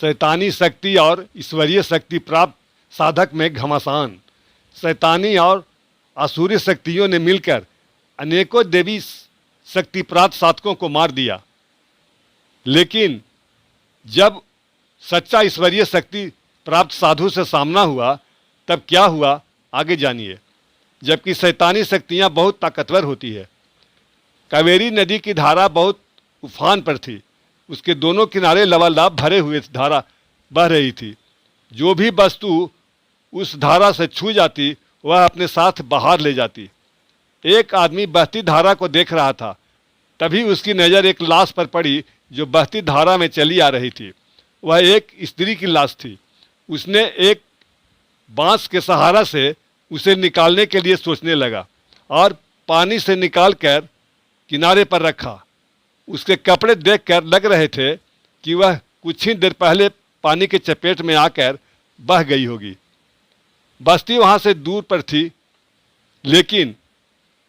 शैतानी शक्ति और ईश्वरीय शक्ति प्राप्त साधक में घमासान। शैतानी और आसुरी शक्तियों ने मिलकर अनेकों देवी शक्ति प्राप्त साधकों को मार दिया। लेकिन जब सच्चा ईश्वरीय शक्ति प्राप्त साधु से सामना हुआ तब क्या हुआ, आगे जानिए। जबकि शैतानी शक्तियाँ बहुत ताकतवर होती है। कावेरी नदी की धारा बहुत उफान पर थी। उसके दोनों किनारे लबालब भरे हुए धारा बह रही थी। जो भी वस्तु उस धारा से छू जाती वह अपने साथ बाहर ले जाती। एक आदमी बहती धारा को देख रहा था। तभी उसकी नज़र एक लाश पर पड़ी जो बहती धारा में चली आ रही थी। वह एक स्त्री की लाश थी। उसने एक बांस के सहारा से उसे निकालने के लिए सोचने लगा और पानी से निकालकर किनारे पर रखा। उसके कपड़े देखकर लग रहे थे कि वह कुछ ही देर पहले पानी के चपेट में आकर बह गई होगी। बस्ती वहाँ से दूर पर थी, लेकिन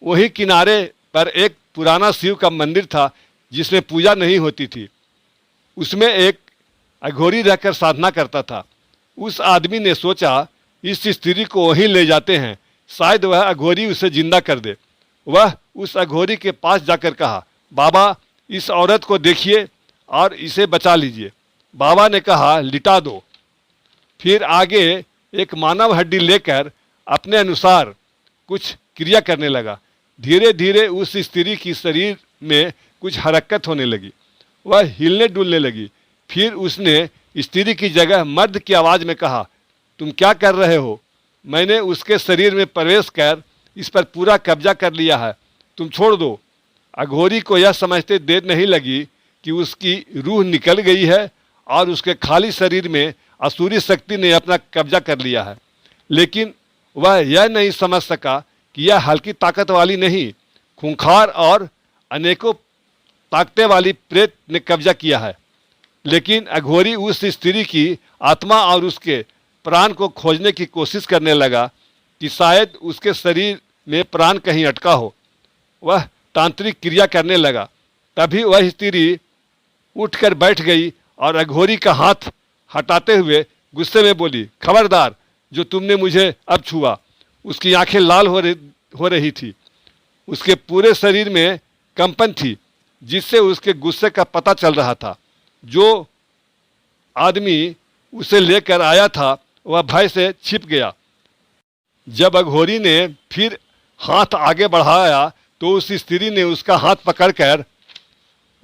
वही किनारे पर एक पुराना शिव का मंदिर था जिसमें पूजा नहीं होती थी। उसमें एक अघोरी रहकर साधना करता था। उस आदमी ने सोचा इस स्त्री को वहीं ले जाते हैं, शायद वह अघोरी उसे जिंदा कर दे। वह उस अघोरी के पास जाकर कहा, बाबा इस औरत को देखिए और इसे बचा लीजिए। बाबा ने कहा, लिटा दो। फिर आगे एक मानव हड्डी लेकर अपने अनुसार कुछ क्रिया करने लगा। धीरे धीरे उस स्त्री की शरीर में कुछ हरकत होने लगी। वह हिलने डुलने लगी। फिर उसने स्त्री की जगह मर्द की आवाज़ में कहा, तुम क्या कर रहे हो? मैंने उसके शरीर में प्रवेश कर इस पर पूरा कब्जा कर लिया है, तुम छोड़ दो। अघोरी को यह समझते देर नहीं लगी कि उसकी रूह निकल गई है और उसके खाली शरीर में असुरी शक्ति ने अपना कब्जा कर लिया है। लेकिन वह यह नहीं समझ सका कि यह हल्की ताकत वाली नहीं, खूंखार और अनेकों ताकतें वाली प्रेत ने कब्जा किया है। लेकिन अघोरी उस स्त्री की आत्मा और उसके प्राण को खोजने की कोशिश करने लगा कि शायद उसके शरीर में प्राण कहीं अटका हो। वह तांत्रिक क्रिया करने लगा। तभी वह स्त्री उठकर बैठ गई और अघोरी का हाथ हटाते हुए गुस्से में बोली, खबरदार, जो तुमने मुझे अब छुआ। उसकी आंखें लाल हो रही थी। उसके पूरे शरीर में कंपन थी, जिससे उसके गुस्से का पता चल रहा था। जो आदमी उसे लेकर आया था वह भय से छिप गया। जब अघोरी ने फिर हाथ आगे बढ़ाया तो उस स्त्री ने उसका हाथ पकड़कर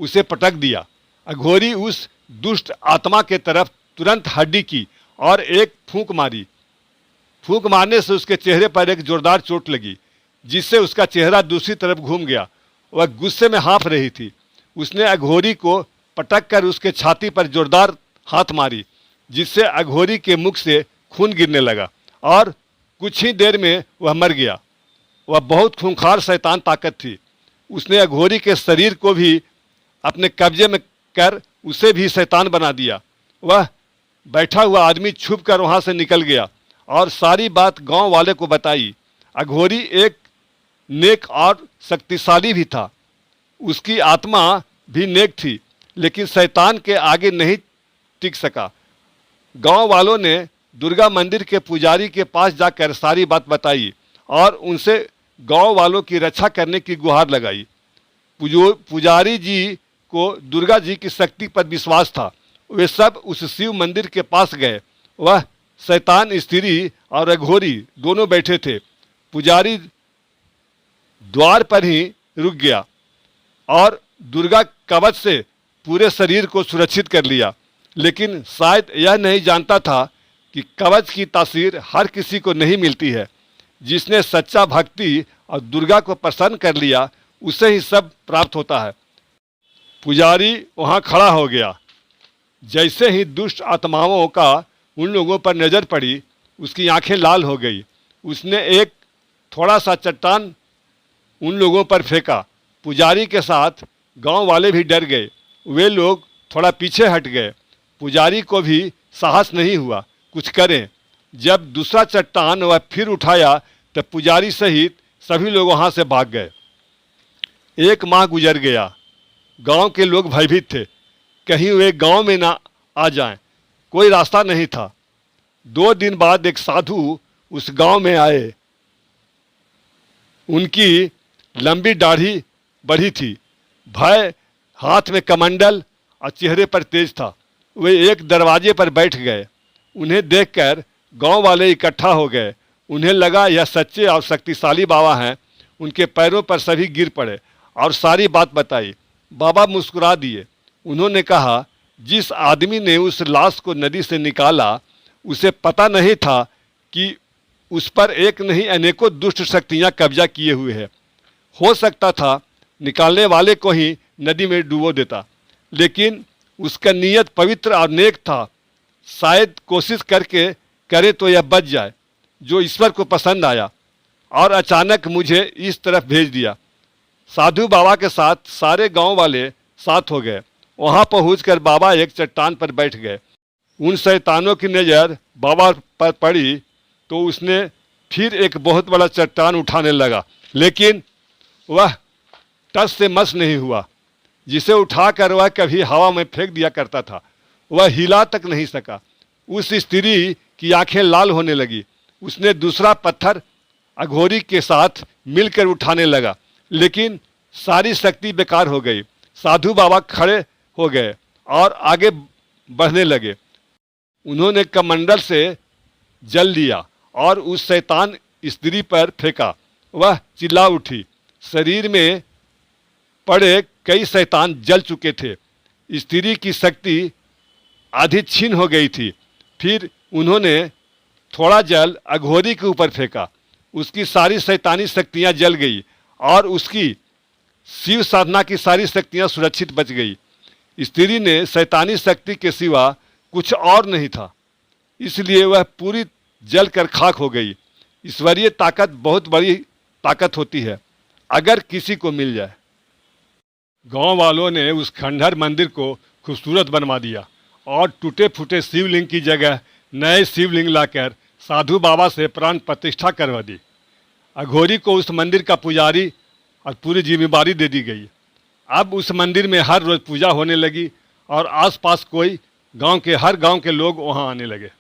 उसे पटक दिया। अघोरी उस दुष्ट आत्मा के तरफ तुरंत हड्डी की और एक फूंक मारी। फूंक मारने से उसके चेहरे पर एक जोरदार चोट लगी, जिससे उसका चेहरा दूसरी तरफ घूम गया। वह गुस्से में हाँफ रही थी। उसने अघोरी को पटक कर उसके छाती पर जोरदार हाथ मारी, जिससे अघोरी के मुख से खून गिरने लगा और कुछ ही देर में वह मर गया। वह बहुत खूंखार शैतान ताकत थी। उसने अघोरी के शरीर को भी अपने कब्जे में कर उसे भी शैतान बना दिया। वह बैठा हुआ आदमी छुप कर वहाँ से निकल गया और सारी बात गांव वाले को बताई। अघोरी एक नेक और शक्तिशाली भी था। उसकी आत्मा भी नेक थी, लेकिन शैतान के आगे नहीं टिक सका। गांव वालों ने दुर्गा मंदिर के पुजारी के पास जाकर सारी बात बताई और उनसे गांव वालों की रक्षा करने की गुहार लगाई। पुजारी जी को दुर्गा जी की शक्ति पर विश्वास था। वे सब उस शिव मंदिर के पास गए। वह शैतान स्त्री और अघोरी दोनों बैठे थे। पुजारी द्वार पर ही रुक गया और दुर्गा कवच से पूरे शरीर को सुरक्षित कर लिया। लेकिन शायद यह नहीं जानता था कि कवच की तासीर हर किसी को नहीं मिलती है। जिसने सच्चा भक्ति और दुर्गा को प्रसन्न कर लिया उसे ही सब प्राप्त होता है। पुजारी वहाँ खड़ा हो गया। जैसे ही दुष्ट आत्माओं का उन लोगों पर नज़र पड़ी, उसकी आंखें लाल हो गई। उसने एक थोड़ा सा चट्टान उन लोगों पर फेंका। पुजारी के साथ गांव वाले भी डर गए। वे लोग थोड़ा पीछे हट गए। पुजारी को भी साहस नहीं हुआ कुछ करें। जब दूसरा चट्टान वह फिर उठाया तब पुजारी सहित सभी लोग वहाँ से भाग गए। एक माह गुजर गया। गांव के लोग भयभीत थे, कहीं वे गांव में ना आ जाएं। कोई रास्ता नहीं था। 2 दिन बाद एक साधु उस गांव में आए। उनकी लंबी दाढ़ी बढ़ी थी, भय हाथ में कमंडल और चेहरे पर तेज था। वे एक दरवाजे पर बैठ गए। उन्हें देखकर गांव वाले इकट्ठा हो गए। उन्हें लगा यह सच्चे और शक्तिशाली बाबा हैं। उनके पैरों पर सभी गिर पड़े और सारी बात बताई। बाबा मुस्कुरा दिए। उन्होंने कहा, जिस आदमी ने उस लाश को नदी से निकाला उसे पता नहीं था कि उस पर एक नहीं अनेकों दुष्ट शक्तियां कब्जा किए हुए हैं। हो सकता था निकालने वाले को ही नदी में डुबो देता, लेकिन उसका नीयत पवित्र और नेक था। शायद कोशिश करके करे तो यह बच जाए। जो ईश्वर को पसंद आया और अचानक मुझे इस तरफ भेज दिया। साधु बाबा के साथ सारे गांव वाले साथ हो गए। वहां पहुंचकर बाबा एक चट्टान पर बैठ गए। उन शैतानों की नज़र बाबा पर पड़ी तो उसने फिर एक बहुत बड़ा चट्टान उठाने लगा, लेकिन वह टस से मस नहीं हुआ। जिसे उठाकर वह कभी हवा में फेंक दिया करता था, वह हिला तक नहीं सका। उस स्त्री की आंखें लाल होने लगी। उसने दूसरा पत्थर अघोरी के साथ मिलकर उठाने लगा, लेकिन सारी शक्ति बेकार हो गई। साधु बाबा खड़े हो गए और आगे बढ़ने लगे। उन्होंने कमंडल से जल लिया और उस शैतान स्त्री पर फेंका। वह चिल्ला उठी। शरीर में पड़े कई शैतान जल चुके थे। स्त्री की शक्ति आधी छीन हो गई थी। फिर उन्होंने थोड़ा जल अघोरी के ऊपर फेंका। उसकी सारी शैतानी शक्तियां जल गई और उसकी शिव साधना की सारी शक्तियां सुरक्षित बच गई। स्त्री ने शैतानी शक्ति के सिवा कुछ और नहीं था, इसलिए वह पूरी जलकर खाक हो गई। ईश्वरीय ताकत बहुत बड़ी ताकत होती है अगर किसी को मिल जाए। गांव वालों ने उस खंडहर मंदिर को खूबसूरत बनवा दिया और टूटे फूटे शिवलिंग की जगह नए शिवलिंग लाकर साधु बाबा से प्राण प्रतिष्ठा करवा दी। अघोरी को उस मंदिर का पुजारी और पूरी जिम्मेदारी दे दी गई। अब उस मंदिर में हर रोज पूजा होने लगी और आसपास कोई हर गांव के लोग वहां आने लगे।